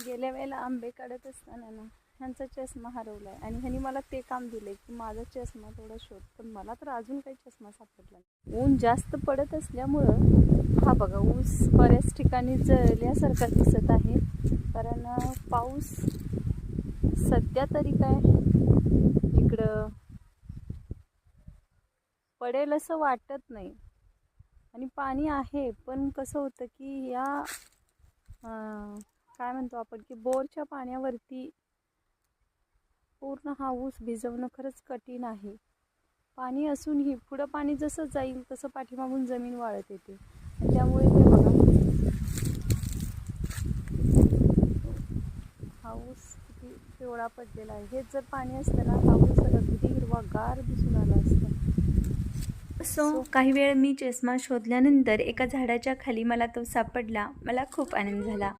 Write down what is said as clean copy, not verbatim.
गेल्या वेळेला आंबे काढत असताना ना ह्यांचा चष्मा हरवला आहे आणि ह्यांनी मला ते काम दिलं की माझा चष्मा थोडा शोध, पण मला तर अजून काही चष्मा सापडला नाही. ऊन जास्त पडत असल्यामुळं हा बघा ऊस बऱ्याच ठिकाणी जळल्यासारखा दिसत आहे, कारण पाऊस सध्या तरी काय इकडं पडेल असं वाटत नाही. आणि पाणी आहे पण कसं होतं की या काय म्हणतो आपण की बोरच्या पाण्यावरती पूर्ण हा ऊस भिजवणं खरंच कठीण आहे. पाणी असूनही पुढं पाणी जसं जाईल तसं पाठीमागून जमीन वाळत येते आणि त्यामुळे हे बघा हा ऊस किती पिवळा पडलेला आहे. हेच जर पाणी असतं ना हा ऊस अगदी हिरवागार दिसून आला असता. सो काही वेळ मी चष्मा शोधल्यानंतर एका झाडाच्या खाली मला तो सापडला. मला खूप आनंद झाला.